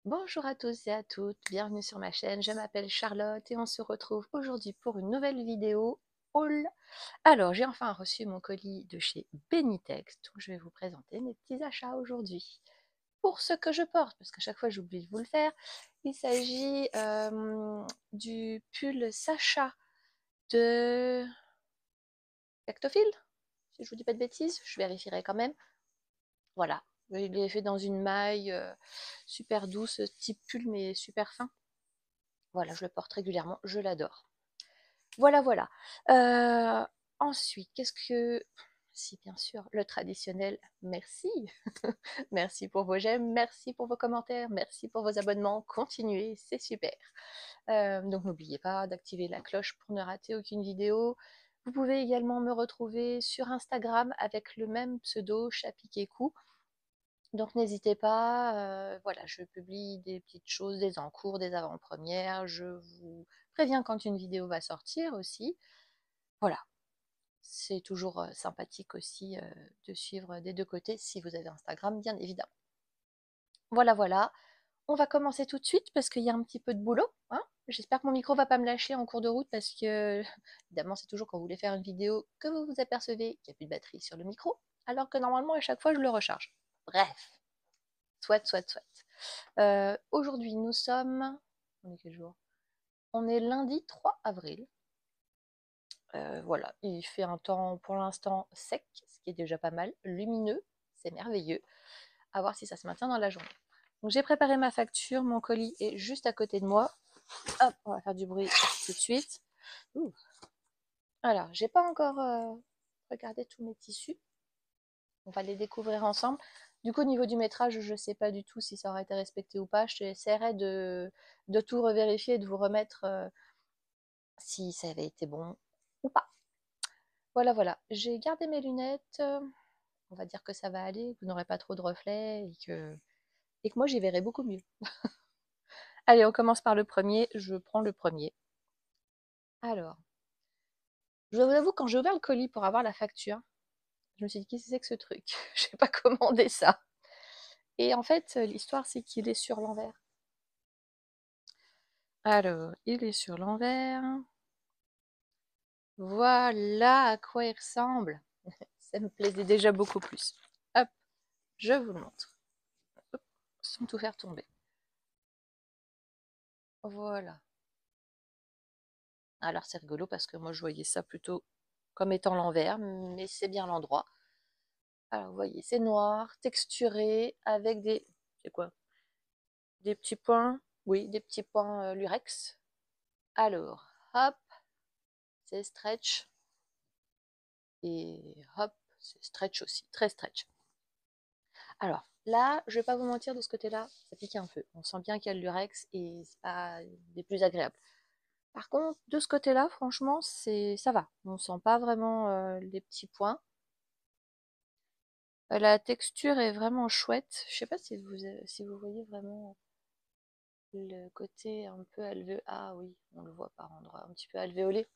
Bonjour à tous et à toutes, bienvenue sur ma chaîne, je m'appelle Charlotte et on se retrouve aujourd'hui pour une nouvelle vidéo haul. Alors, j'ai enfin reçu mon colis de chez Benitex, donc je vais vous présenter mes petits achats aujourd'hui. Pour ce que je porte, parce qu'à chaque fois j'oublie de vous le faire, il s'agit du pull Sacha de Lactophile, si je vous dis pas de bêtises, je vérifierai quand même. Voilà, il est fait dans une maille super douce, type pull mais super fin. Voilà, je le porte régulièrement, je l'adore. Voilà, voilà. Ensuite, qu'est-ce que... Si, bien sûr, le traditionnel merci. Merci pour vos j'aime, merci pour vos commentaires, merci pour vos abonnements. Continuez, c'est super. Donc n'oubliez pas d'activer la cloche pour ne rater aucune vidéo. Vous pouvez également me retrouver sur Instagram avec le même pseudo, Chapiquécou. Donc n'hésitez pas, voilà, je publie des petites choses, des encours, des avant-premières, je vous préviens quand une vidéo va sortir aussi. Voilà, c'est toujours sympathique aussi de suivre des deux côtés, si vous avez Instagram, bien évidemment. Voilà, voilà, on va commencer tout de suite parce qu'il y a un petit peu de boulot, hein. J'espère que mon micro va pas me lâcher en cours de route parce que, évidemment, c'est toujours quand vous voulez faire une vidéo que vous vous apercevez qu'il n'y a plus de batterie sur le micro, alors que normalement, à chaque fois, je le recharge. Bref, soit. Aujourd'hui, nous sommes... On est quel jour? On est lundi 3 avril. Voilà, il fait un temps pour l'instant sec, ce qui est déjà pas mal, lumineux, c'est merveilleux. À voir si ça se maintient dans la journée. Donc j'ai préparé ma facture, mon colis est juste à côté de moi. Hop, on va faire du bruit tout de suite. Ouh. Alors, j'ai pas encore regardé tous mes tissus. On va les découvrir ensemble. Du coup, au niveau du métrage, je ne sais pas du tout si ça aurait été respecté ou pas. J'essaierai de tout revérifier et de vous remettre si ça avait été bon ou pas. Voilà, voilà. J'ai gardé mes lunettes. On va dire que ça va aller. Vous n'aurez pas trop de reflets et que moi, j'y verrai beaucoup mieux. Allez, on commence par le premier. Je prends le premier. Alors, je vous avoue, quand j'ai ouvert le colis pour avoir la facture, je me suis dit, qu'est-ce que c'est que ce truc? Je n'ai pas commandé ça. Et en fait, l'histoire, c'est qu'il est sur l'envers. Alors, il est sur l'envers. Voilà à quoi il ressemble. Ça me plaisait déjà beaucoup plus. Hop, je vous le montre. Hop, sans tout faire tomber. Voilà. Alors c'est rigolo parce que moi je voyais ça plutôt comme étant l'envers, mais c'est bien l'endroit. Alors vous voyez, c'est noir, texturé, avec des... C'est quoi? Des petits points? Oui, des petits points lurex. Alors, hop, c'est stretch. Et hop, c'est stretch aussi, très stretch. Alors, là, je vais pas vous mentir, de ce côté-là, ça pique un peu. On sent bien qu'il y a le lurex et c'est pas des plus agréables. Par contre, de ce côté-là, franchement, ça va. On sent pas vraiment les petits points. La texture est vraiment chouette. Je sais pas si vous voyez vraiment le côté un peu alvéolé. Ah oui, on le voit par endroit, un petit peu alvéolé.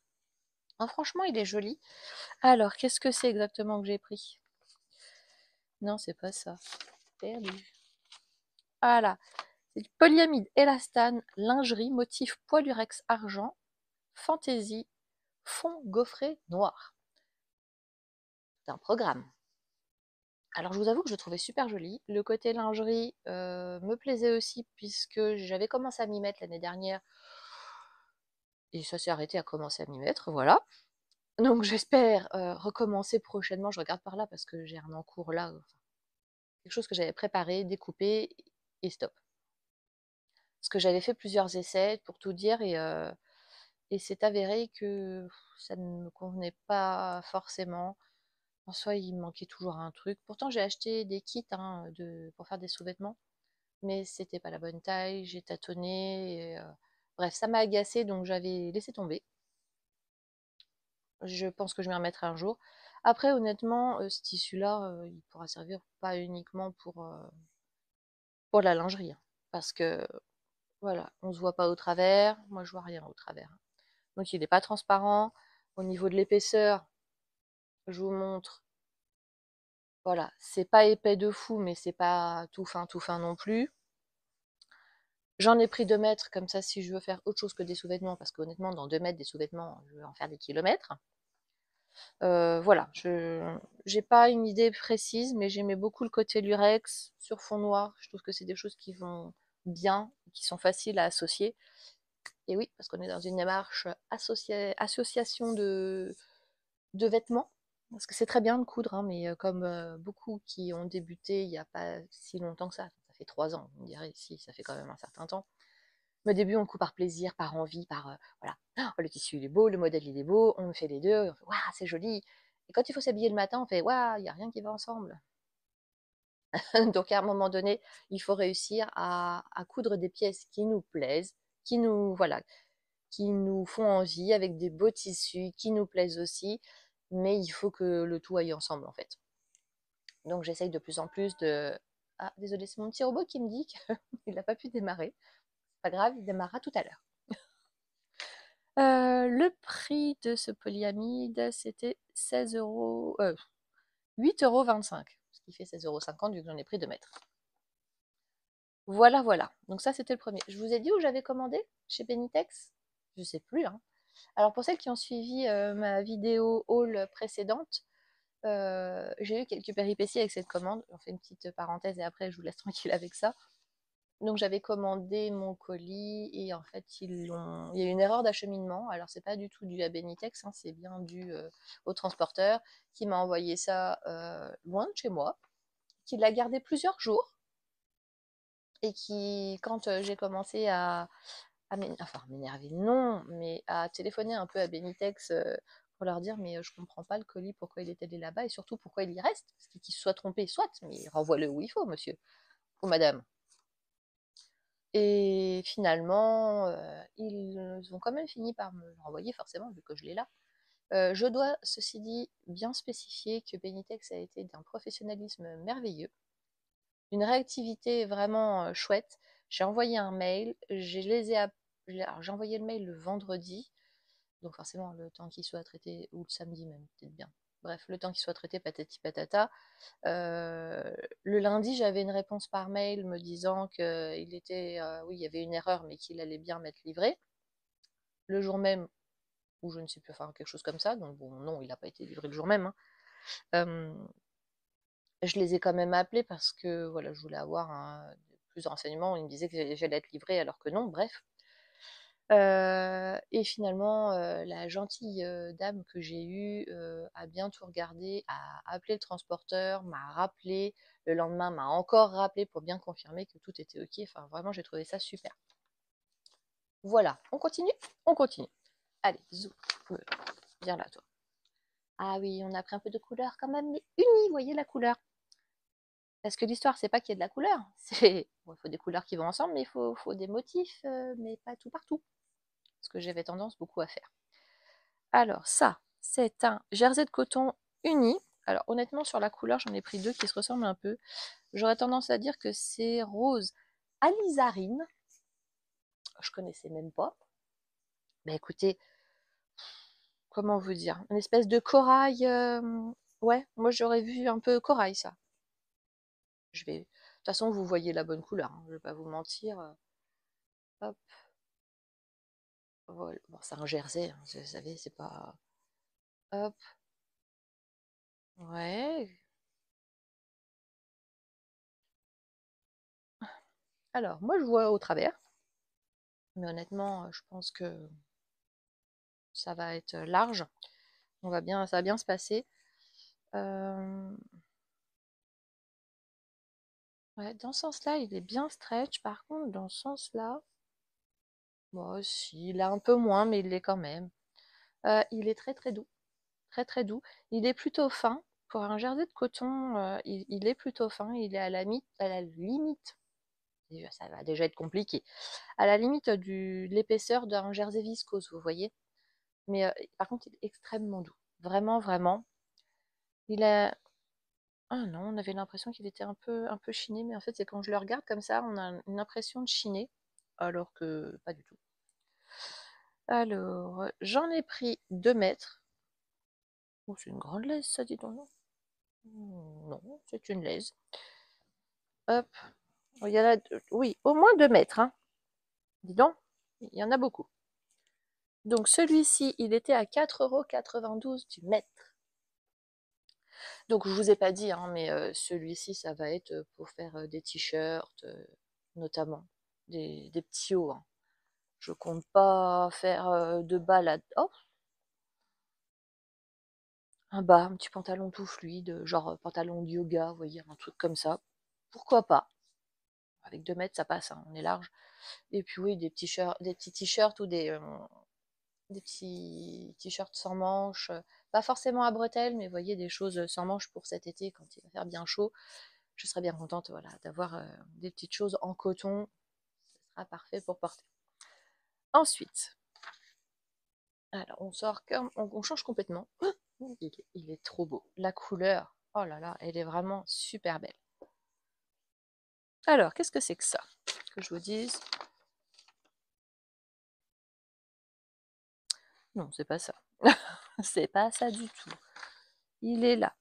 Ah, franchement, il est joli. Alors, qu'est-ce que c'est exactement que j'ai pris? Non, c'est pas ça. Perdu. Voilà. C'est du polyamide élastane, lingerie, motif poilurex argent, fantaisie, fond gaufré noir. C'est un programme. Alors je vous avoue que je le trouvais super joli. Le côté lingerie me plaisait aussi puisque j'avais commencé à m'y mettre l'année dernière et ça s'est arrêté à commencer à m'y mettre, voilà. Donc j'espère recommencer prochainement. Je regarde par là parce que j'ai un encours là, enfin, quelque chose que j'avais préparé, découpé et stop. Parce que j'avais fait plusieurs essais pour tout dire et c'est avéré que ça ne me convenait pas forcément. En soi, il me manquait toujours un truc. Pourtant, j'ai acheté des kits hein, pour faire des sous-vêtements, mais c'était pas la bonne taille. J'ai tâtonné. Bref, ça m'a agacée, donc j'avais laissé tomber. Je pense que je vais m'y remettre un jour. Après, honnêtement, ce tissu-là, il pourra servir pas uniquement pour la lingerie, hein, parce que voilà, on se voit pas au travers. Moi, je vois rien au travers. Donc, il n'est pas transparent. Au niveau de l'épaisseur, je vous montre. Voilà, c'est pas épais de fou, mais c'est pas tout fin non plus. J'en ai pris 2 mètres, comme ça, si je veux faire autre chose que des sous-vêtements, parce qu'honnêtement, dans 2 mètres, des sous-vêtements, je vais en faire des kilomètres. Voilà, je j'ai pas une idée précise, mais j'aimais beaucoup le côté lurex sur fond noir. Je trouve que c'est des choses qui vont bien, qui sont faciles à associer. Et oui, parce qu'on est dans une démarche association de vêtements. Parce que c'est très bien de coudre, hein, mais comme beaucoup qui ont débuté il n'y a pas si longtemps que ça fait 3 ans, on dirait, si, ça fait quand même un certain temps. Mais au début, on coud par plaisir, par envie, par voilà. Oh, le tissu il est beau, le modèle il est beau, on fait les deux, on fait waouh, c'est joli. Et quand il faut s'habiller le matin, on fait waouh, il n'y a rien qui va ensemble. Donc à un moment donné, il faut réussir à coudre des pièces qui nous plaisent, qui nous, voilà, qui nous font envie, avec des beaux tissus, qui nous plaisent aussi. Mais il faut que le tout aille ensemble, en fait. Donc j'essaye de plus en plus de... Ah, désolé, c'est mon petit robot qui me dit qu'il n'a pas pu démarrer. Pas grave, il démarrera tout à l'heure. Le prix de ce polyamide, c'était 8,25 €, ce qui fait 16,50 € vu que j'en ai pris 2 mètres. Voilà, voilà. Donc ça, c'était le premier. Je vous ai dit où j'avais commandé? Chez Benitex? Je sais plus, hein. Alors pour celles qui ont suivi ma vidéo haul précédente, j'ai eu quelques péripéties avec cette commande. On fait une petite parenthèse et après je vous laisse tranquille avec ça. Donc j'avais commandé mon colis et en fait il y a eu une erreur d'acheminement. Alors c'est pas du tout dû à Benitex, hein, c'est bien dû au transporteur qui m'a envoyé ça loin de chez moi, qui l'a gardé plusieurs jours et qui, quand j'ai commencé à m'énerver, non, mais à téléphoner un peu à Benitex pour leur dire mais je comprends pas le colis, pourquoi il est allé là-bas et surtout pourquoi il y reste, parce qu'il se soit trompé, soit, mais renvoie-le où il faut, monsieur ou madame. Et finalement, ils ont quand même fini par me le renvoyer, forcément, vu que je l'ai là. Je dois, ceci dit, bien spécifier que Benitex a été d'un professionnalisme merveilleux, d'une réactivité vraiment chouette. J'ai envoyé un mail, j'ai envoyé le mail le vendredi, donc forcément le temps qu'il soit traité, ou le samedi même, peut-être bien. Bref, le temps qu'il soit traité, patati patata. Le lundi, j'avais une réponse par mail me disant qu'il était, oui, il y avait une erreur, mais qu'il allait bien m'être livré. Le jour même, ou je ne sais plus, enfin quelque chose comme ça. Donc bon, non, il n'a pas été livré le jour même, hein. Euh, je les ai quand même appelés parce que voilà, je voulais avoir plus de renseignements. Ils me disaient que j'allais être livré alors que non, bref. Et finalement, la gentille dame que j'ai eue a bien tout regardé, a appelé le transporteur, m'a rappelé, le lendemain m'a encore rappelé pour bien confirmer que tout était ok. Enfin, vraiment, j'ai trouvé ça super. Voilà, on continue? On continue. Allez, zou, viens là, toi. Ah oui, on a pris un peu de couleur quand même, mais unis, voyez la couleur. Parce que l'histoire, c'est pas qu'il y ait de la couleur. C'est, bon, il faut des couleurs qui vont ensemble, mais il faut des motifs, mais pas tout partout. Ce que j'avais tendance beaucoup à faire. Alors ça, c'est un jersey de coton uni. Alors honnêtement, sur la couleur, j'en ai pris 2 qui se ressemblent un peu. J'aurais tendance à dire que c'est rose alizarine. Je connaissais même pas. Mais écoutez, comment vous dire? Une espèce de corail. Ouais, moi j'aurais vu un peu corail ça. De toute façon, vous voyez la bonne couleur, hein, je vais pas vous mentir. Hop, voilà. Bon, c'est un jersey, hein, vous savez, c'est pas. Hop, ouais. Alors, moi je vois au travers, mais honnêtement, je pense que ça va être large. Ça va bien se passer. Euh, ouais, dans ce sens-là, il est bien stretch. Par contre, dans ce sens-là, bon, si, il est un peu moins, mais il l'est quand même. Il est très très doux, très très doux. Il est plutôt fin. Pour un jersey de coton, il est plutôt fin. Il est à la limite, ça va déjà être compliqué, à la limite de l'épaisseur d'un jersey viscose, vous voyez. Mais par contre, il est extrêmement doux. Vraiment, vraiment. Il a, ah non, on avait l'impression qu'il était un peu chiné, mais en fait, c'est quand je le regarde comme ça, on a une impression de chiner, alors que pas du tout. Alors, j'en ai pris 2 mètres. Oh, c'est une grande laise, ça, dit donc, non? Non, c'est une laise. Hop. Oh, il y en a oui, au moins 2 mètres, hein. Dis donc, il y en a beaucoup. Donc celui-ci, il était à 4,92 € du mètre. Donc je vous ai pas dit, hein, mais celui-ci, ça va être pour faire des t-shirts, notamment, des petits hauts, hein. Je compte pas faire de bas là. Oh, un bas, un petit pantalon tout fluide, genre pantalon de yoga, vous voyez, un truc comme ça. Pourquoi pas? Avec 2 mètres, ça passe, hein, on est large. Et puis oui, des petits t-shirts ou des petits t-shirts sans manches, pas forcément à bretelles, mais vous voyez, des choses sans manches pour cet été quand il va faire bien chaud. Je serais bien contente, voilà, d'avoir des petites choses en coton. Ce sera parfait pour porter. Ensuite, alors on change complètement. Il est trop beau. La couleur, oh là là, elle est vraiment super belle. Alors, qu'est-ce que c'est que ça? Que je vous dise. Non, c'est pas ça. C'est pas ça du tout. Il est là.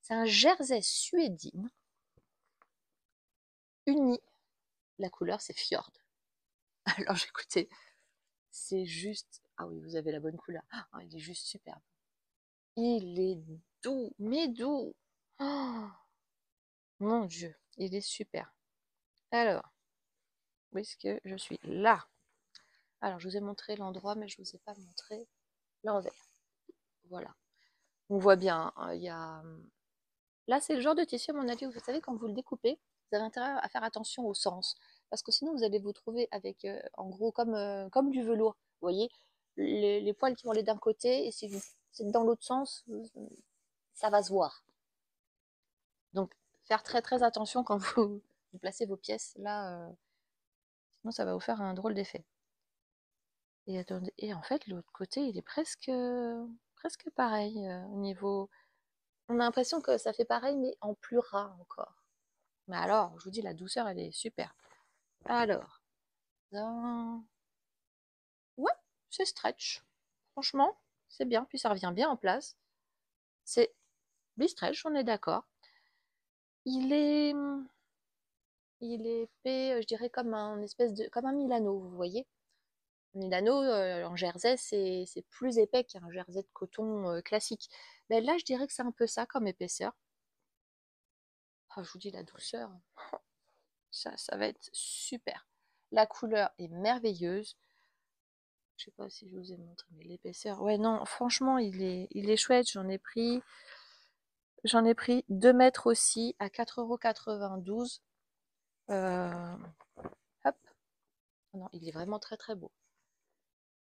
C'est un jersey suédine uni. La couleur, c'est fjord. Alors, écoutez, c'est juste. Ah oui, vous avez la bonne couleur. Ah, il est juste superbe. Il est doux, mais doux. Oh, mon Dieu, il est super. Alors, où est-ce que je suis? Là. Alors, je vous ai montré l'endroit, mais je ne vous ai pas montré l'envers. Voilà. On voit bien, hein, il y a. Là, c'est le genre de tissu, à mon avis, où vous savez, quand vous le découpez, vous avez intérêt à faire attention au sens. Parce que sinon, vous allez vous trouver avec, en gros, comme du velours. Vous voyez, les poils qui vont aller d'un côté, et si vous c'est dans l'autre sens, ça va se voir. Donc, faire très très attention quand vous placez vos pièces là, sinon ça va vous faire un drôle d'effet. Et, attendez, et en fait, l'autre côté, il est presque pareil au niveau. On a l'impression que ça fait pareil, mais en plus ras encore. Mais alors, je vous dis, la douceur, elle est super. Alors, ouais, c'est stretch. Franchement, c'est bien, puis ça revient bien en place. C'est bi-stretch, on est d'accord. Il est, il est épais, je dirais comme un Milano, vous voyez. Milano, en jersey, c'est plus épais qu'un jersey de coton classique. Mais là, je dirais que c'est un peu ça comme épaisseur. Oh, je vous dis, la douceur, ça va être super. La couleur est merveilleuse. Je sais pas si je vous ai montré, mais l'épaisseur. Ouais, non, franchement, il est chouette. J'en ai pris 2 mètres aussi à 4,92 €. Hop. Non, il est vraiment très très beau.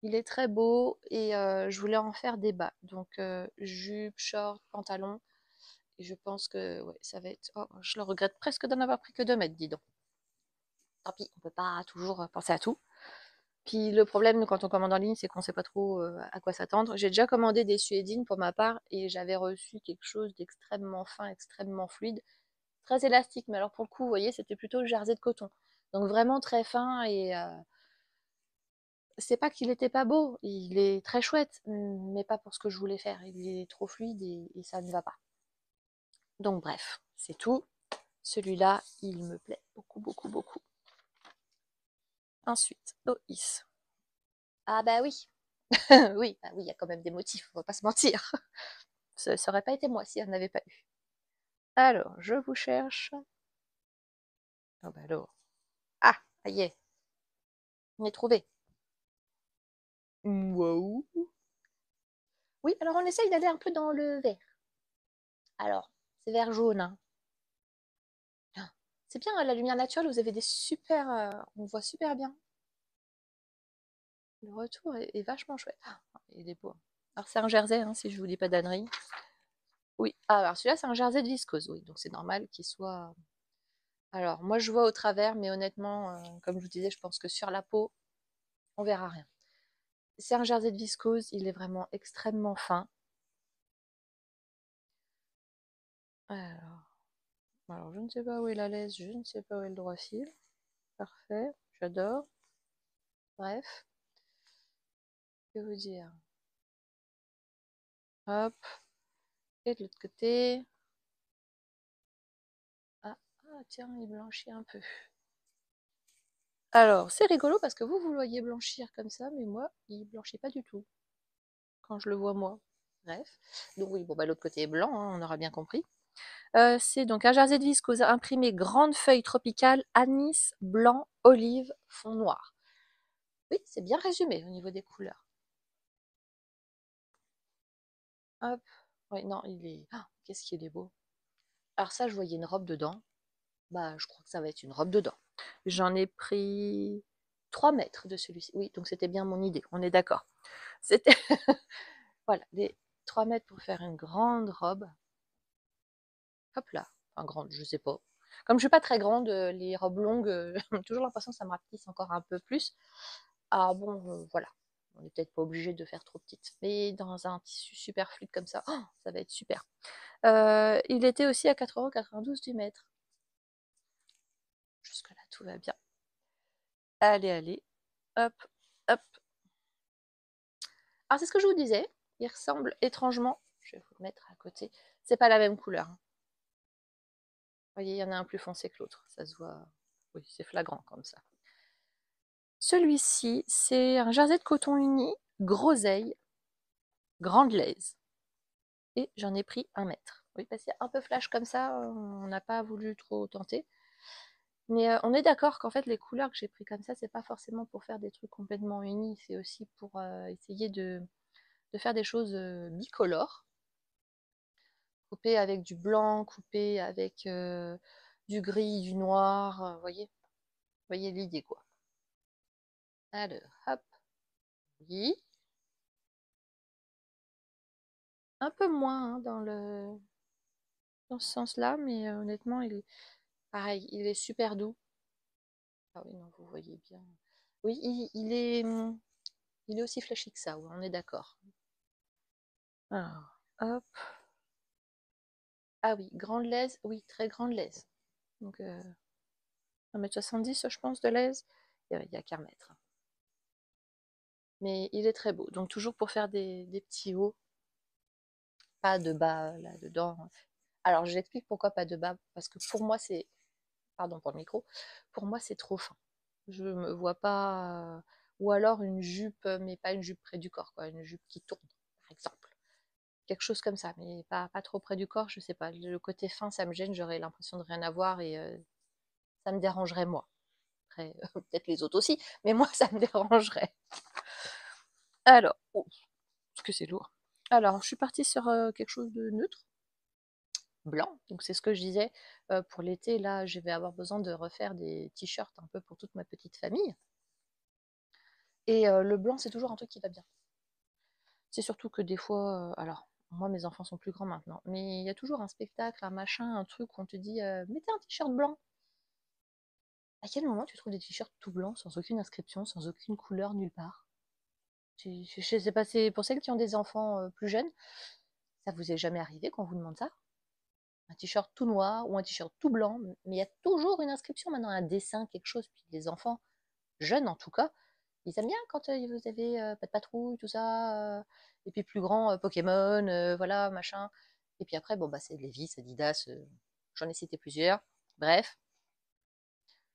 Il est très beau et je voulais en faire des bas. Donc jupe, short, pantalon. Et je pense que ouais, ça va être. Oh, je le regrette presque d'en avoir pris que 2 mètres, dis donc. Tant pis, on peut pas toujours penser à tout. Puis le problème quand on commande en ligne, c'est qu'on sait pas trop à quoi s'attendre. J'ai déjà commandé des suédines pour ma part et j'avais reçu quelque chose d'extrêmement fin, extrêmement fluide, très élastique. Mais alors pour le coup, vous voyez, c'était plutôt le jersey de coton. Donc vraiment très fin et c'est pas qu'il était pas beau, il est très chouette, mais pas pour ce que je voulais faire. Il est trop fluide et ça ne va pas. Donc bref, c'est tout. Celui-là, il me plaît beaucoup, beaucoup, beaucoup. Ensuite, Ois. Ah bah oui, oui, bah oui, il y a quand même des motifs, on va pas se mentir. Ça aurait pas été moi si elle n'avait pas eu. Alors, je vous cherche. Oh bah alors. Ah, ça y est, on est trouvé. Waouh. Oui, alors on essaye d'aller un peu dans le vert. Alors, c'est vert jaune, hein. Ah, c'est bien, la lumière naturelle, vous avez des super. On voit super bien. Le retour est vachement chouette. Ah, il est beau, hein. Alors, c'est un jersey, hein, si je vous dis pas d'ânerie. Oui, ah, alors celui-là, c'est un jersey de viscose, oui, donc c'est normal qu'il soit. Alors, moi, je vois au travers, mais honnêtement, comme je vous disais, je pense que sur la peau, on verra rien. C'est un jersey de viscose, il est vraiment extrêmement fin. Alors, je ne sais pas où est la laisse, je ne sais pas où est le droit fil. Parfait, j'adore. Bref, que vous dire? Hop, et de l'autre côté. Ah, ah, tiens, il blanchit un peu. Alors, c'est rigolo parce que vous le voyez blanchir comme ça, mais moi, il blanchit pas du tout quand je le vois moi. Bref. Donc oui, bon, bah, l'autre côté est blanc, hein, on aura bien compris. C'est donc un jersey de viscose imprimé grande feuille tropicale, anis, blanc, olive, fond noir. Oui, c'est bien résumé au niveau des couleurs. Hop. Oui, non, il est. Ah, qu'est-ce qu'il est beau. Alors ça, je voyais une robe dedans. Bah, je crois que ça va être une robe dedans. J'en ai pris 3 mètres de celui-ci. Oui, donc c'était bien mon idée, on est d'accord. C'était voilà, des 3 mètres pour faire une grande robe. Hop là, enfin grande, je sais pas. Comme je suis pas très grande, les robes longues, j'ai toujours l'impression que ça me rapetisse encore un peu plus. Ah bon, voilà, on n'est peut-être pas obligé de faire trop petite, mais dans un tissu super fluide comme ça, oh, ça va être super. Il était aussi à 4,92 € du mètre. Jusque là, tout va bien. Allez, allez, hop, hop. Alors c'est ce que je vous disais, il ressemble étrangement, je vais vous le mettre à côté, c'est pas la même couleur, hein. Vous voyez, il y en a un plus foncé que l'autre, ça se voit, oui, c'est flagrant comme ça. Celui-ci, c'est un jersey de coton uni, groseille, grande laise. Et j'en ai pris 1 mètre. Oui, parce qu'il y a un peu flash comme ça, on n'a pas voulu trop tenter. Mais on est d'accord qu'en fait, les couleurs que j'ai pris comme ça, c'est pas forcément pour faire des trucs complètement unis, c'est aussi pour essayer de faire des choses bicolores. Couper avec du blanc, couper avec du gris, du noir, voyez l'idée quoi. Alors, hop, oui, un peu moins hein, dans ce sens-là, mais honnêtement, il est pareil, il est super doux. Ah oui, non, vous voyez bien. Oui, il est aussi flashy que ça, ouais, on est d'accord. Alors, hop. Ah oui, grande laise, oui, très grande laise. Donc 1,70 m, je pense, de laise. Il y a qu'à remettre. Mais il est très beau. Donc toujours pour faire des petits hauts, pas de bas là-dedans. Alors j'explique pourquoi pas de bas, parce que pour moi c'est, pardon pour le micro, pour moi c'est trop fin. Je me vois pas, ou alors une jupe, mais pas une jupe près du corps, quoi, une jupe qui tourne, par exemple. Quelque chose comme ça, mais pas trop près du corps, je sais pas. Le côté fin, ça me gêne, j'aurais l'impression de rien avoir et ça me dérangerait moi. Après, peut-être les autres aussi, mais moi ça me dérangerait. Alors, oh, parce que c'est lourd. Alors, je suis partie sur quelque chose de neutre, blanc. Donc c'est ce que je disais pour l'été. Là, je vais avoir besoin de refaire des t-shirts un peu pour toute ma petite famille. Et le blanc, c'est toujours un truc qui va bien. C'est surtout que des fois, alors moi mes enfants sont plus grands maintenant, mais il y a toujours un spectacle, un machin, un truc où on te dit mettez un t-shirt blanc. À quel moment tu trouves des t-shirts tout blancs, sans aucune inscription, sans aucune couleur nulle part? Je sais pas, c'est pour celles qui ont des enfants plus jeunes, ça vous est jamais arrivé qu'on vous demande ça? Un t-shirt tout noir ou un t-shirt tout blanc, mais il y a toujours une inscription maintenant, un dessin, quelque chose. Puis les enfants, jeunes en tout cas, ils aiment bien quand vous avez pas de patrouille, tout ça. Et puis plus grand, Pokémon, voilà, machin. Et puis après, bon, bah, c'est Levi's, Adidas, j'en ai cité plusieurs. Bref,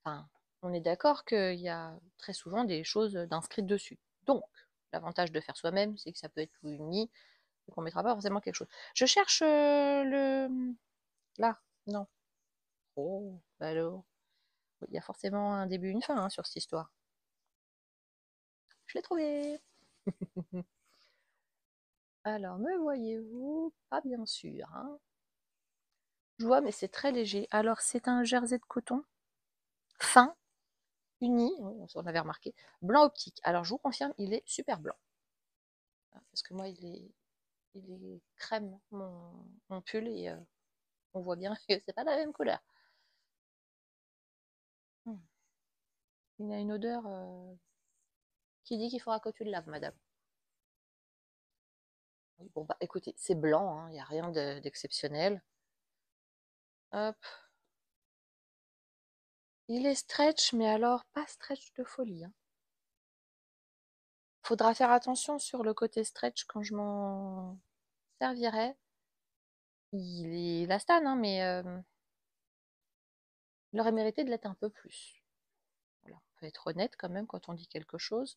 enfin, on est d'accord qu'il y a très souvent des choses d'inscrites dessus. Donc, l'avantage de faire soi-même, c'est que ça peut être tout uni, donc on mettra pas forcément quelque chose. Je cherche le. Là, non. Oh, bah alors. Il y a forcément un début et une fin hein, sur cette histoire. Je l'ai trouvé. Alors, me voyez-vous? Pas bien sûr, hein. Je vois, mais c'est très léger. Alors, c'est un jersey de coton fin, uni, on avait remarqué, blanc optique. Alors, je vous confirme, il est super blanc. Parce que moi, il est crème, mon pull, et on voit bien que c'est pas la même couleur. Hmm. Il a une odeur qui dit qu'il faudra que tu le laves, madame. Oui, bon, bah écoutez, c'est blanc, hein, il n'y a rien d'exceptionnel. Hop. Il est stretch, mais alors pas stretch de folie, hein. Faudra faire attention sur le côté stretch quand je m'en servirai. Il est élastane, hein, mais il aurait mérité de l'être un peu plus. Voilà. peut être honnête quand même quand on dit quelque chose.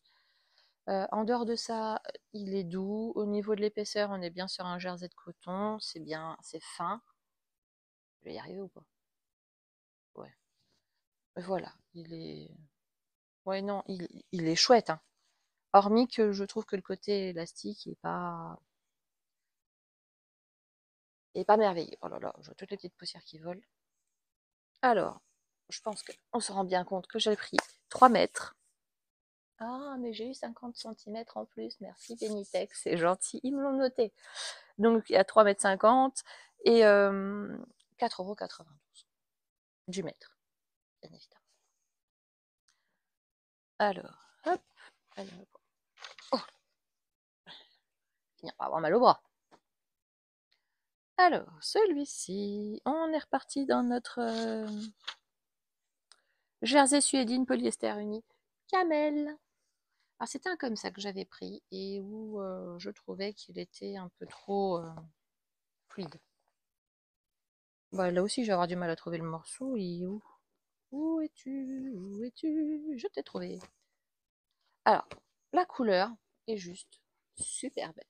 En dehors de ça, il est doux. Au niveau de l'épaisseur, on est bien sur un jersey de coton. C'est bien, c'est fin. Je vais y arriver ou pas? Ouais. Voilà, il est. Ouais, non, il est chouette, hein. Hormis que je trouve que le côté élastique est pas merveilleux. Oh là là, je vois toutes les petites poussières qui volent. Alors, je pense qu'on se rend bien compte que j'ai pris 3 mètres. Ah, mais j'ai eu 50 centimètres en plus. Merci Benitex, c'est gentil. Ils me l'ont noté. Donc, il y a 3,50 m et 4,92 € du mètre, bien évidemment. Alors, hop, allez, oh, finir par avoir mal au bras. Alors, celui-ci, on est reparti dans notre jersey suédine polyester uni camel. Alors, c'était un comme ça que j'avais pris et où je trouvais qu'il était un peu trop fluide. Bah, là aussi, je vais avoir du mal à trouver le morceau. Où es-tu? Où es-tu? Je t'ai trouvé. Alors, la couleur est juste super belle.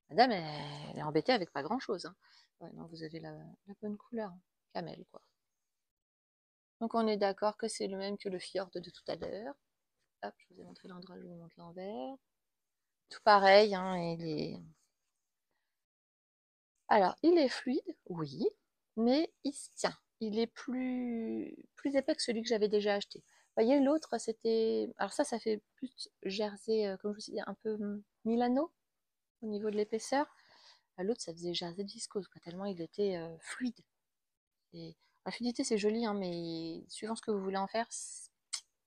Et madame, elle est embêtée avec pas grand-chose, hein. Ouais, non, vous avez la bonne couleur. Camel, quoi. Donc, on est d'accord que c'est le même que le fjord de tout à l'heure. Hop, je vous ai montré l'endroit, je vous montre l'envers. Tout pareil, hein, Alors, il est fluide, oui, mais il se tient. Il est plus épais que celui que j'avais déjà acheté. Vous voyez, l'autre, c'était... Alors ça fait plus jersey, comme je vous dis, un peu Milano, au niveau de l'épaisseur. L'autre, ça faisait jersey de viscose, quoi, tellement il était fluide. Et... La fluidité, c'est joli, hein, mais suivant ce que vous voulez en faire,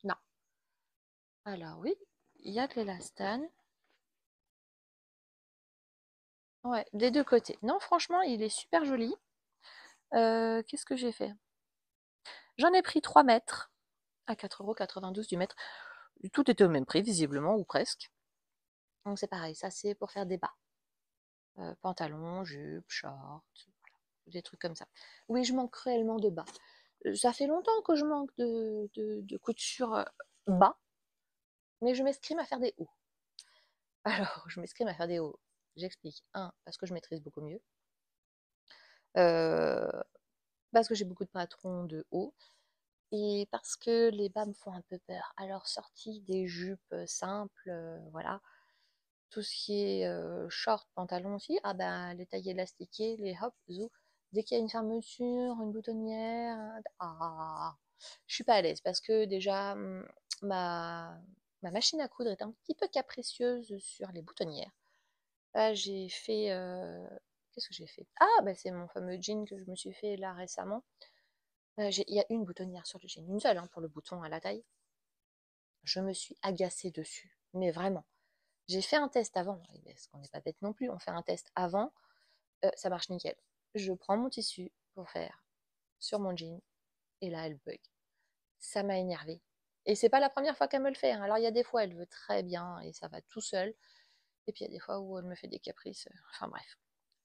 non. Alors oui, il y a de l'élastane. Ouais, des deux côtés. Non, franchement, il est super joli. Qu'est-ce que j'ai fait? J'en ai pris 3 mètres à 4,92 € du mètre. Tout était au même prix, visiblement, ou presque. Donc c'est pareil, ça c'est pour faire des bas. Pantalon, jupe, short, voilà, des trucs comme ça. Oui, je manque cruellement de bas. Ça fait longtemps que je manque de couture bas, mais je m'escrime à faire des hauts. Alors, je m'escrime à faire des hauts. J'explique. Un, parce que je maîtrise beaucoup mieux. Euh, parce que j'ai beaucoup de patrons de haut. Et parce que les bas me font un peu peur. Alors, sortie des jupes simples, voilà. Tout ce qui est short, pantalon aussi, ah ben les tailles élastiquées, les hop, zou. Dès qu'il y a une fermeture, une boutonnière, je suis pas à l'aise parce que déjà ma, ma machine à coudre est un petit peu capricieuse sur les boutonnières. Là, j'ai fait. Qu'est-ce que j'ai fait? Ah, ben c'est mon fameux jean que je me suis fait là récemment. Il y a une boutonnière sur le jean, une seule hein, pour le bouton à la taille. Je me suis agacée dessus, mais vraiment. J'ai fait un test avant, parce qu'on n'est pas bête non plus, on fait un test avant, ça marche nickel. Je prends mon tissu pour faire sur mon jean, et là elle bug. Ça m'a énervée. Et c'est pas la première fois qu'elle me le fait, hein. Alors il y a des fois elle veut très bien et ça va tout seul, et puis il y a des fois où elle me fait des caprices, enfin bref,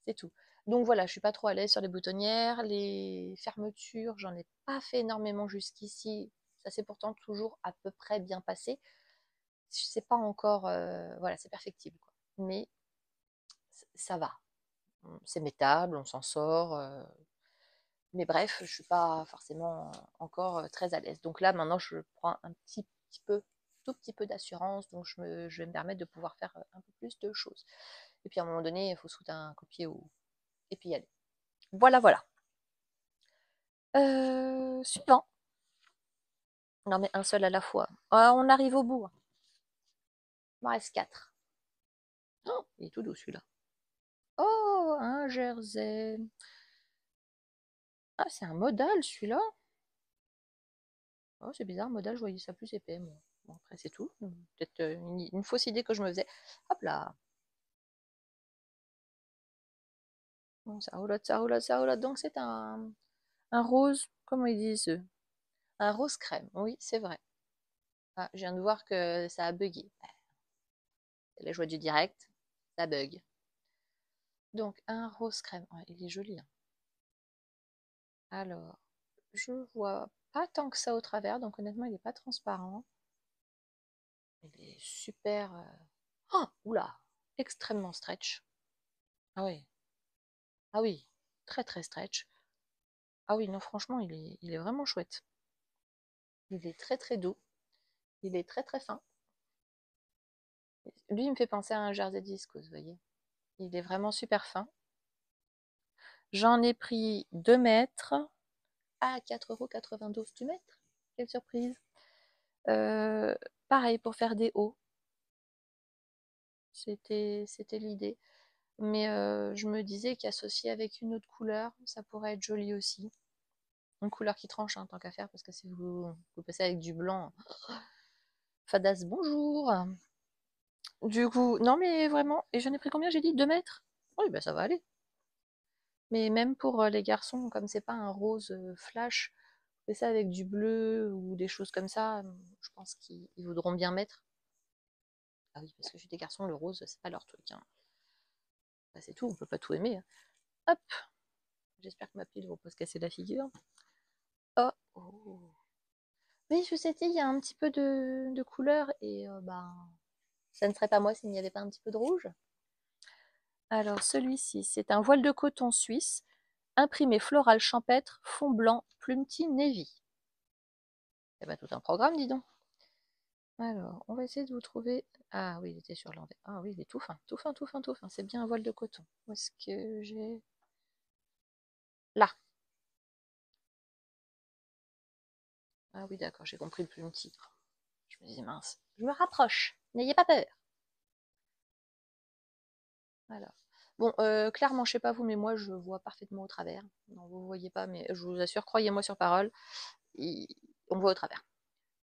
c'est tout. Donc voilà, je suis pas trop à l'aise sur les boutonnières, les fermetures, j'en ai pas fait énormément jusqu'ici, ça s'est pourtant toujours à peu près bien passé. C'est pas encore, voilà, c'est perfectible, quoi. Mais ça va. C'est métable, on s'en sort. Mais bref, je suis pas forcément encore très à l'aise. Donc là, maintenant, je prends un petit peu, tout petit peu d'assurance. Donc je vais me permettre de pouvoir faire un peu plus de choses. Et puis à un moment donné, il faut se foutre un copier et puis y aller. Voilà, voilà. Suivant. Non, mais un seul à la fois. Ah, on arrive au bout, hein. Il m'en reste 4. Oh, il est tout doux celui-là. Oh, un jersey. Ah, c'est un modal celui-là. Oh, c'est bizarre, modal, je voyais ça plus épais, moi. Bon, après, c'est tout. Peut-être une fausse idée que je me faisais. Hop là. Bon, ça roulotte, ça roulotte, ça roulotte. Donc, c'est un rose, comment ils disent eux? Un rose crème. Oui, c'est vrai. Ah, je viens de voir que ça a bugué. C'est la joie du direct. Ça bug. Donc, un rose crème. Ouais, il est joli, hein. Alors, je vois pas tant que ça au travers, donc honnêtement, il n'est pas transparent. Il est super... Oh, oula, extrêmement stretch. Ah oui, ah oui, très très stretch. Ah oui, non, franchement, il est vraiment chouette. Il est très très doux. Il est très très fin. Lui, il me fait penser à un jersey de viscose, vous voyez. Il est vraiment super fin. J'en ai pris 2 mètres à 4,92 € du mètre. Quelle surprise. Euh, Pareil pour faire des hauts. C'était l'idée. Mais je me disais qu'associé avec une autre couleur, ça pourrait être joli aussi. Une couleur qui tranche, hein, tant qu'à faire, parce que si vous passez avec du blanc, Fadas, bonjour. Du coup, non mais vraiment, et j'en ai pris combien, j'ai dit 2 mètres? Oui, ben ça va aller. Mais même pour les garçons, comme c'est pas un rose flash, fais ça avec du bleu ou des choses comme ça, je pense qu'ils voudront bien mettre. Ah oui, parce que chez des garçons, le rose, c'est pas leur truc, hein. Bah, c'est tout, on peut pas tout aimer, hein. Hop, j'espère que ma pile ne va pas se casser la figure. Oh, oh. Oui, je sais, il y a un petit peu de couleur et ben, ça ne serait pas moi s'il n'y avait pas un petit peu de rouge. Alors, celui-ci, c'est un voile de coton suisse, imprimé floral champêtre, fond blanc, plumetis navy. Eh ben, tout un programme, dis donc. Alors, on va essayer de vous trouver... Ah oui, il était sur l'envers. Ah oui, il est tout fin, tout fin, tout fin, tout fin. C'est bien un voile de coton. Où est-ce que j'ai... Là. Ah oui, d'accord, j'ai compris le plumetis. Je me disais, mince, je me rapproche. N'ayez pas peur. Voilà. Bon, clairement, je sais pas vous, mais moi, je vois parfaitement au travers. Non, vous ne voyez pas, mais je vous assure, croyez-moi sur parole, on voit au travers.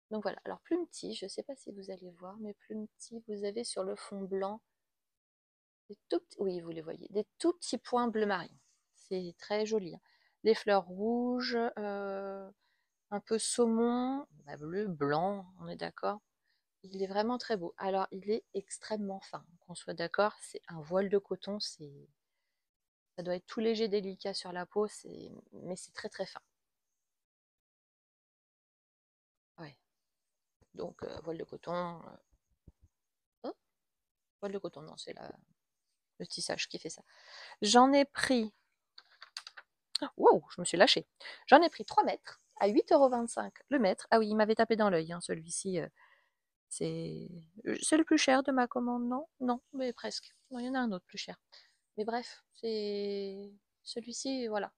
Donc voilà, alors plumetis, je ne sais pas si vous allez voir, mais plumetis, vous avez sur le fond blanc, oui, vous les voyez, des tout petits points bleu marine. C'est très joli, hein. Des fleurs rouges, un peu saumon, bah, bleu, blanc, on est d'accord. Il est vraiment très beau. Alors, il est extrêmement fin, qu'on soit d'accord, c'est un voile de coton, ça doit être tout léger, délicat sur la peau, mais c'est très très fin. Ouais. Donc, voile de coton. Oh, voile de coton, non, c'est le tissage qui fait ça. J'en ai pris. Wow, je me suis lâchée. J'en ai pris 3 mètres à 8,25 € le mètre. Ah oui, il m'avait tapé dans l'œil, hein, celui-ci. C'est le plus cher de ma commande, non? Non, mais presque. Non, il y en a un autre plus cher. Mais bref, c'est celui-ci, voilà.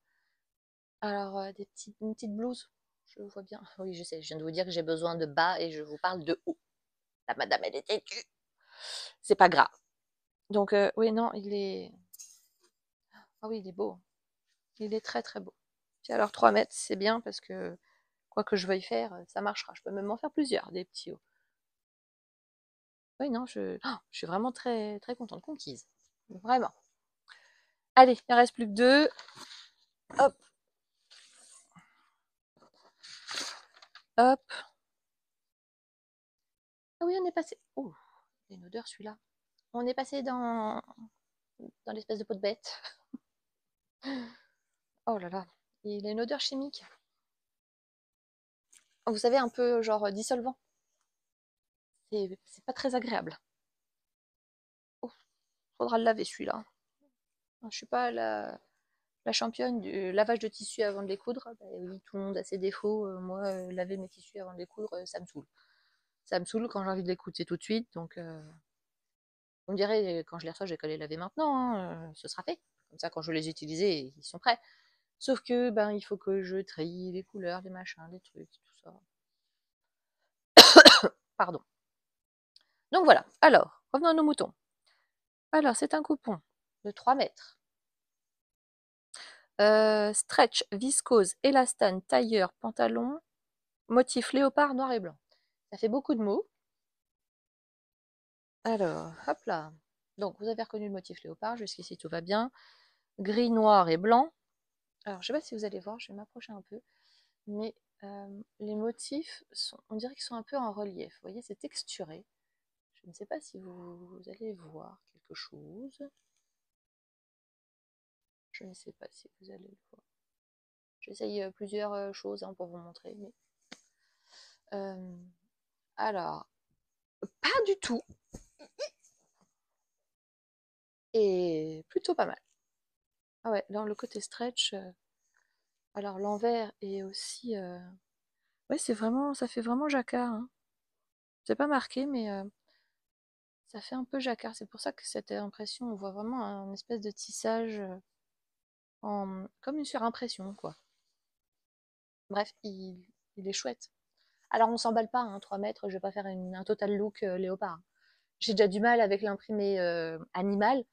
Alors, une petite blouse, je vois bien. Oui, je sais, je viens de vous dire que j'ai besoin de bas et je vous parle de haut. La madame, elle est têtue. C'est pas grave. Donc, oui, non, il est... Ah oui, il est beau. Il est très, très beau. Puis alors, 3 mètres, c'est bien parce que quoi que je veuille faire, ça marchera. Je peux même en faire plusieurs, des petits hauts. Oui, non, je suis vraiment très, très contente, conquise. Vraiment. Allez, il ne reste plus que 2. Hop, hop. Ah oui, on est passé... Oh, il y a une odeur, celui-là. On est passé dans l'espèce de peau de bête. Oh là là, il a une odeur chimique. Vous savez, un peu genre dissolvant. C'est pas très agréable. Oh, faudra le laver celui-là. Je suis pas la championne du lavage de tissus avant de les coudre. Bah oui, tout le monde a ses défauts. Moi, laver mes tissus avant de les coudre, ça me saoule. Ça me saoule quand j'ai envie de les coudre, c'est tout de suite. Donc, vous me direz, quand je les reçois, j'ai qu'à les laver maintenant, hein, ce sera fait. Comme ça, quand je vais les utiliser, ils sont prêts. Sauf que, ben, il faut que je trie les couleurs, les machins, les trucs, tout ça. Pardon. Donc voilà. Alors, revenons à nos moutons. Alors, c'est un coupon de 3 mètres. Stretch, viscose, élastane, tailleur, pantalon, motif léopard, noir et blanc. Ça fait beaucoup de mots. Alors, hop là. Donc, vous avez reconnu le motif léopard, jusqu'ici tout va bien. Gris, noir et blanc. Alors, je ne sais pas si vous allez voir, je vais m'approcher un peu. Mais les motifs, on dirait qu'ils sont un peu en relief. Vous voyez, c'est texturé. Je ne sais pas si vous allez voir quelque chose. Je ne sais pas si vous allez le voir. J'essaye plusieurs choses hein, pour vous montrer. Mais... alors, pas du tout. Et plutôt pas mal. Ah ouais, dans le côté stretch, alors l'envers est aussi... ouais, c'est vraiment, ça fait vraiment jacquard. Hein. C'est pas marqué, mais ça fait un peu jacquard. C'est pour ça que cette impression, on voit vraiment un espèce de tissage comme une surimpression, quoi. Bref, il est chouette. Alors on s'emballe pas, hein, 3 mètres, je vais pas faire un total look léopard. J'ai déjà du mal avec l'imprimé animal.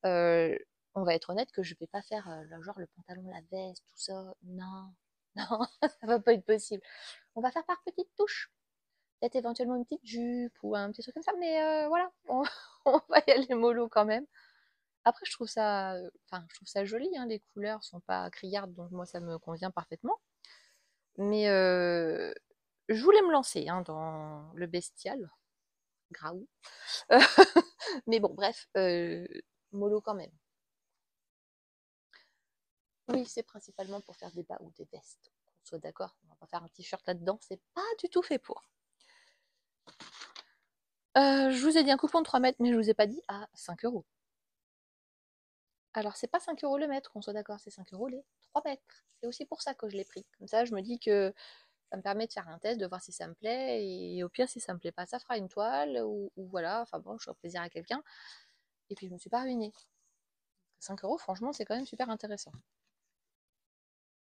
Euh, on va être honnête que je vais pas faire genre le pantalon, la veste, tout ça. Non, non, ça va pas être possible. On va faire par petites touches. Peut-être éventuellement une petite jupe ou un petit truc comme ça, mais voilà, on va y aller mollo quand même. Après, je trouve ça joli, hein, les couleurs sont pas criardes, donc moi ça me convient parfaitement. Mais je voulais me lancer hein, dans le bestial, graou. Mais bon, bref, mollo quand même. Oui, c'est principalement pour faire des bas ou des vestes. Qu'on soit d'accord, on va pas faire un t-shirt là-dedans, c'est pas du tout fait pour. Je vous ai dit un coupon de 3 mètres, mais je vous ai pas dit à 5 euros. Alors, c'est pas 5 euros le mètre, qu'on soit d'accord, c'est 5 euros les 3 mètres. C'est aussi pour ça que je l'ai pris. Comme ça, je me dis que ça me permet de faire un test, de voir si ça me plaît, et au pire, si ça me plaît pas, ça fera une toile, ou voilà, enfin bon, je ferai plaisir à quelqu'un. Et puis, je me suis pas ruinée. 5 euros, franchement, c'est quand même super intéressant.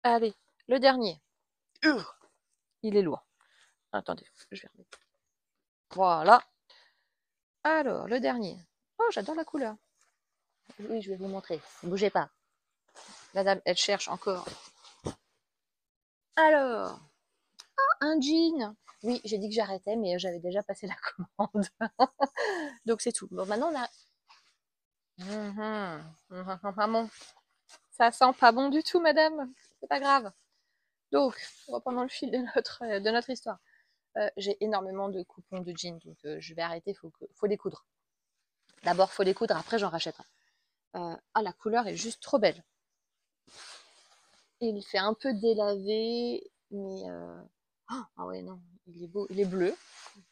Allez, le dernier. Il est lourd. Attendez, je vais remettre. Voilà. Alors, le dernier. Oh, j'adore la couleur. Oui, je vais vous montrer. Ne bougez pas. Madame, elle cherche encore. Alors, un jean. Oui, j'ai dit que j'arrêtais, mais j'avais déjà passé la commande. Donc c'est tout. Bon, maintenant on a... Bon. Ça sent pas bon du tout, madame. C'est pas grave. Donc, reprenons le fil de notre histoire. J'ai énormément de coupons de jeans, donc je vais arrêter, faut les coudre. D'abord, faut les coudre, après j'en rachèterai. La couleur est juste trop belle. Il fait un peu délavé, mais... ah ouais, non, il est beau. Il est bleu,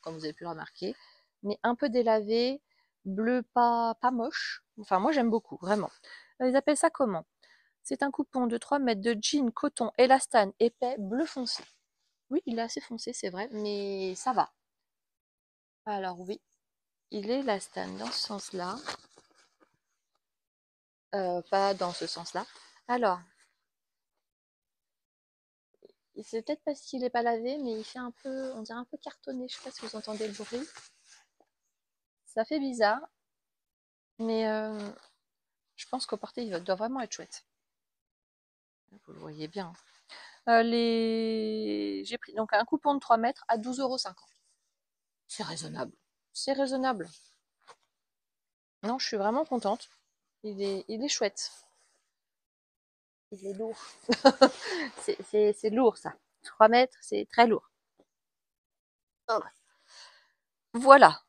comme vous avez pu le remarquer, mais un peu délavé, bleu pas moche. Enfin, moi j'aime beaucoup, vraiment. Ils appellent ça comment? C'est un coupon de 3 mètres de jean coton élastane épais bleu foncé. Oui, il est assez foncé, c'est vrai, mais ça va. Alors oui, il est élastane dans ce sens-là, pas dans ce sens-là. Alors, c'est peut-être parce qu'il n'est pas lavé, mais il fait un peu, on dirait un peu cartonné. Je sais pas si vous entendez le bruit. Ça fait bizarre, mais je pense qu'au porté, il doit vraiment être chouette. Vous le voyez bien. J'ai pris donc un coupon de 3 mètres à 12,50 €. C'est raisonnable. C'est raisonnable. Non, je suis vraiment contente. Il est chouette. Il est lourd. C'est lourd, ça. 3 mètres, c'est très lourd. Oh. Voilà.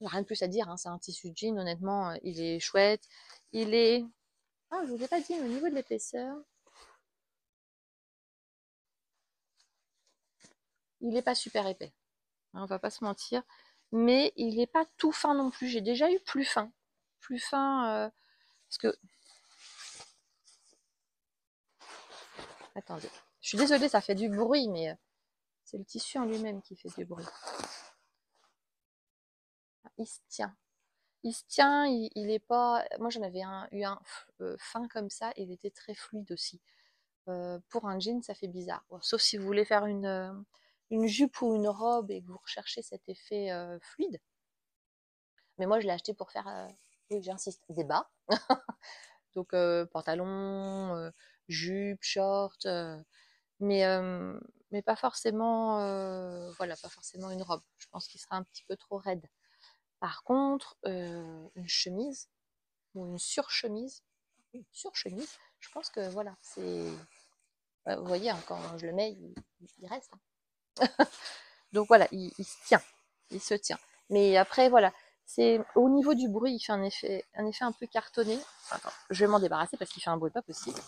Il n'y a rien de plus à dire. Hein. C'est un tissu jean, honnêtement. Il est chouette. Il est... Ah, je ne vous ai pas dit, au niveau de l'épaisseur, il n'est pas super épais. Hein, on va pas se mentir. Mais il n'est pas tout fin non plus. J'ai déjà eu plus fin. Plus fin... parce que... Attendez. Je suis désolée, ça fait du bruit, mais c'est le tissu en lui-même qui fait du bruit. Il se tient. Il se tient, il est pas... Moi, j'en avais eu un fin comme ça, et il était très fluide aussi. Pour un jean, ça fait bizarre. Bon, sauf si vous voulez faire une jupe ou une robe et que vous recherchez cet effet fluide. Mais moi, je l'ai acheté pour faire, oui, j'insiste, des bas. Donc, pantalon, jupe, short, mais, euh, mais pas forcément, voilà, pas forcément une robe. Je pense qu'il sera un petit peu trop raide. Par contre, une chemise ou une surchemise, je pense que voilà, c'est... vous voyez, hein, quand je le mets, il reste. Hein. Donc voilà, il se tient. Il se tient. Mais après, voilà, c'est au niveau du bruit, il fait un effet un peu cartonné. Attends, je vais m'en débarrasser parce qu'il fait un bruit pas possible.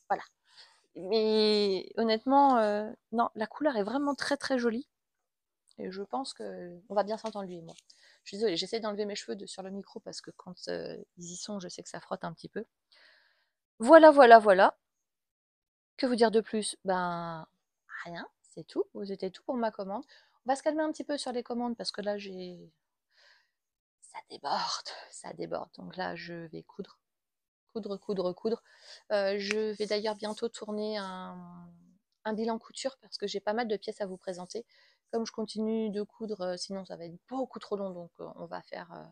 Voilà. Mais honnêtement, non, la couleur est vraiment très très jolie. Et je pense que on va bien s'entendre lui et moi. Je suis désolée, j'essaie d'enlever mes cheveux sur le micro parce que quand ils y sont, je sais que ça frotte un petit peu. Voilà, voilà, voilà. Que vous dire de plus? Ben, rien, c'est tout. Vous étiez tout pour ma commande. On va se calmer un petit peu sur les commandes parce que là, ça déborde, ça déborde. Donc là, je vais coudre, coudre, coudre, coudre. Je vais d'ailleurs bientôt tourner un bilan couture parce que j'ai pas mal de pièces à vous présenter. Comme je continue de coudre, sinon ça va être beaucoup trop long. Donc on va faire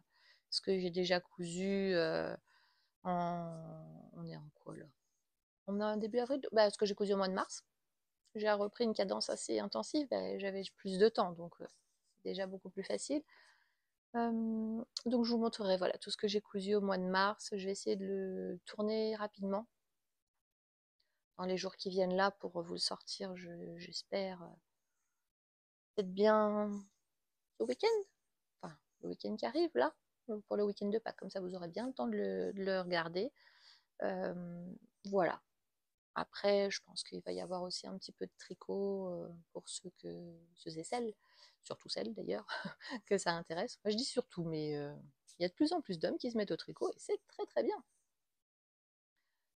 ce que j'ai déjà cousu on est en quoi là? On a un début avril, bah, ce que j'ai cousu au mois de mars. J'ai repris une cadence assez intensive, bah, j'avais plus de temps, donc c'est déjà beaucoup plus facile. Donc je vous montrerai voilà, tout ce que j'ai cousu au mois de mars. Je vais essayer de le tourner rapidement dans les jours qui viennent là pour vous le sortir, j'espère, peut-être bien le week-end, enfin le week-end qui arrive là, pour le week-end de Pâques, comme ça vous aurez bien le temps de le regarder. Voilà. Après, je pense qu'il va y avoir aussi un petit peu de tricot pour ceux et celles, surtout celles d'ailleurs, que ça intéresse. Moi, je dis surtout, mais il y a de plus en plus d'hommes qui se mettent au tricot et c'est très très bien.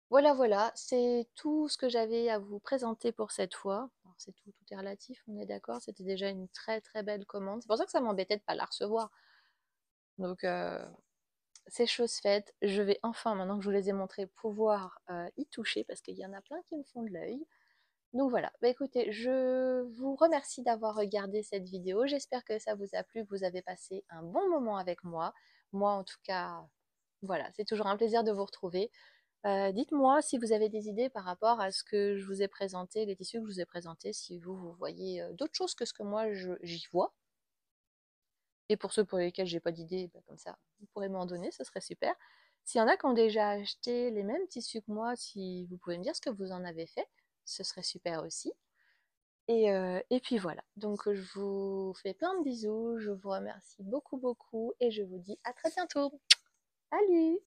Voilà, voilà, c'est tout ce que j'avais à vous présenter pour cette fois. Alors, c'est tout, tout est relatif, on est d'accord. C'était déjà une très très belle commande. C'est pour ça que ça m'embêtait de ne pas la recevoir. Donc, c'est chose faite. Je vais enfin, maintenant que je vous les ai montrés, pouvoir y toucher parce qu'il y en a plein qui me font de l'œil. Donc voilà, bah écoutez, je vous remercie d'avoir regardé cette vidéo. J'espère que ça vous a plu, que vous avez passé un bon moment avec moi. Moi, en tout cas, voilà, c'est toujours un plaisir de vous retrouver. Dites-moi si vous avez des idées par rapport à ce que je vous ai présenté, les tissus que je vous ai présentés, si vous voyez d'autres choses que ce que moi j'y vois. Et pour ceux pour lesquels j'ai pas d'idée, bah, comme ça, vous pourrez m'en donner, ce serait super. S'il y en a qui ont déjà acheté les mêmes tissus que moi, si vous pouvez me dire ce que vous en avez fait, ce serait super aussi. Et puis voilà, donc je vous fais plein de bisous, je vous remercie beaucoup beaucoup et je vous dis à très bientôt. Salut!